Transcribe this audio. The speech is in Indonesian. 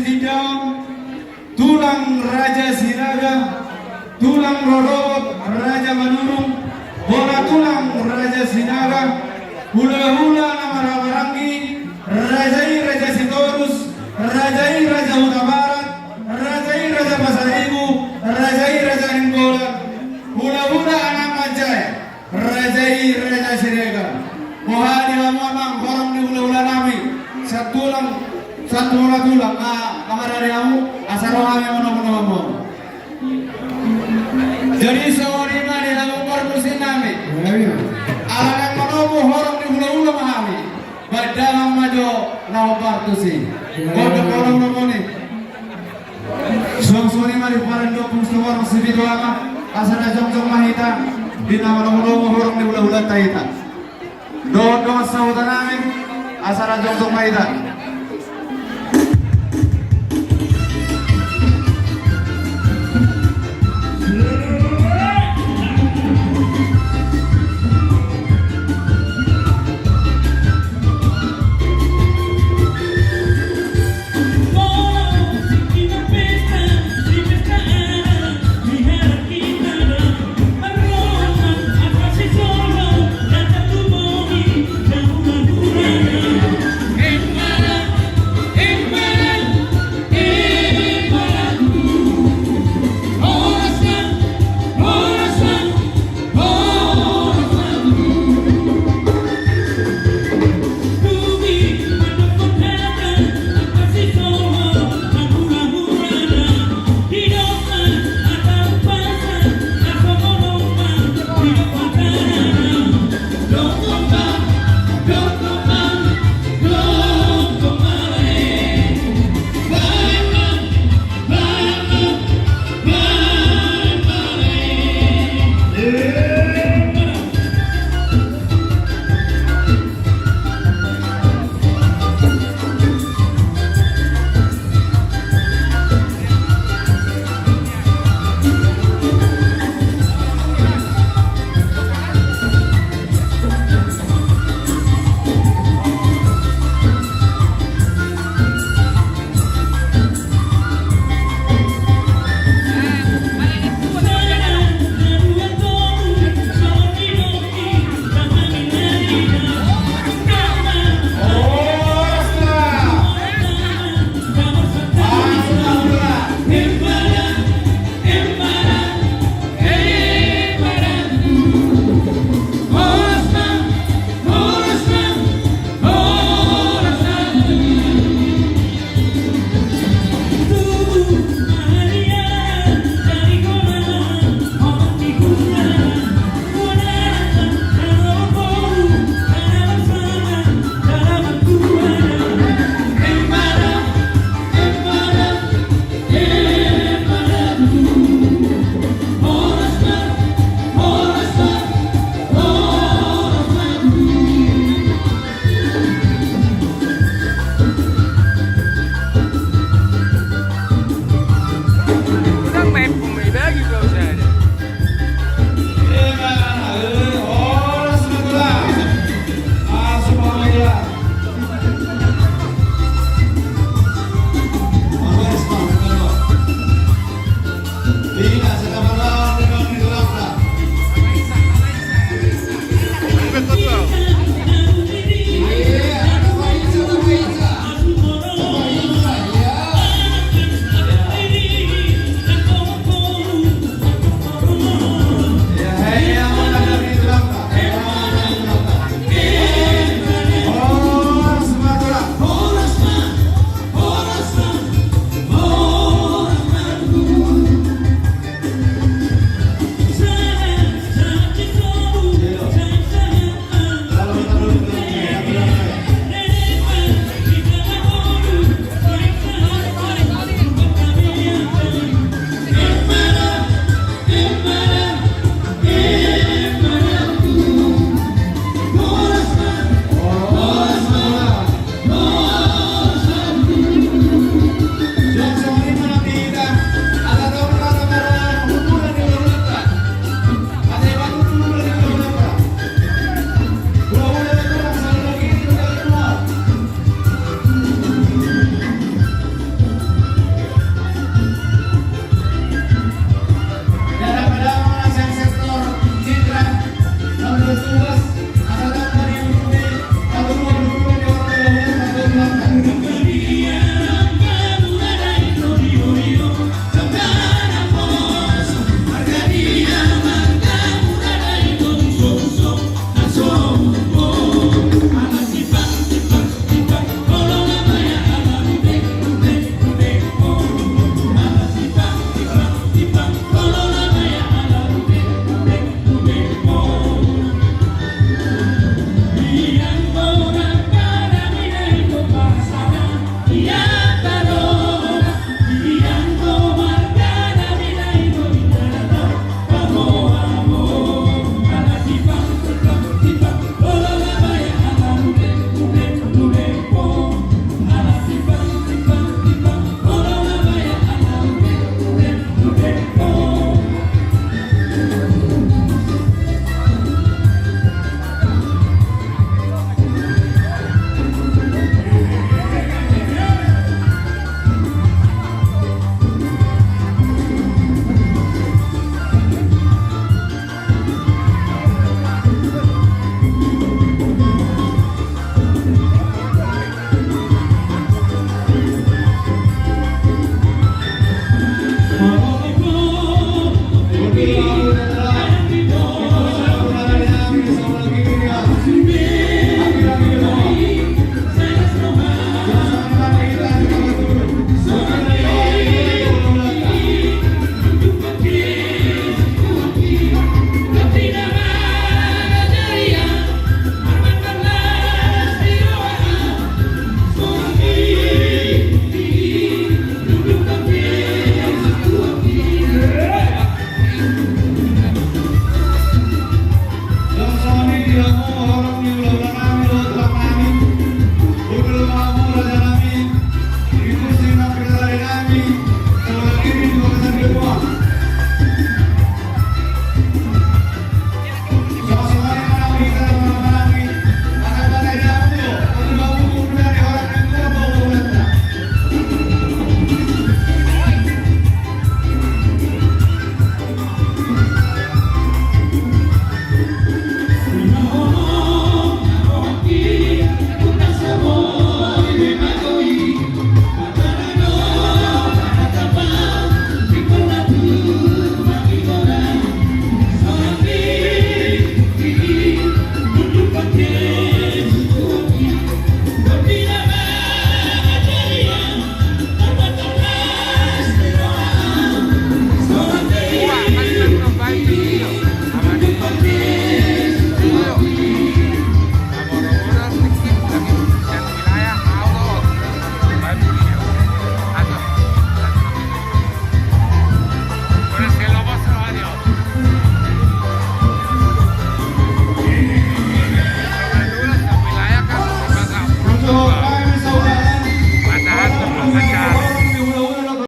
Setidang, tulang Raja Sinaga, tulang Rodot Raja Manurung, bola tulang Raja Sinaga, hula-hula nama Rawarangi, Rajai Raja Sitorus, Rajai Raja Huta Barat, Rajai Raja Pasar Ibu, Rajai Raja Ringgolan, hula-hula anak Majaya, Rajai Raja Sirega. Mohadi mamang korong di hula-hula nami, satu orang tulang, kamar dari kamu, asal orang yang menolong. Jadi seorang di dalam korpusin nami, alang menolong orang di hula-hula mahami, badalam maju naupar tusi, kode korong ni. Suang-suang mari paran do pungsawar sebido ama, asal jong-jong mahita, di nama menolong orang di hula-hula taita. Do saudara nami, asal jong-jong mahita.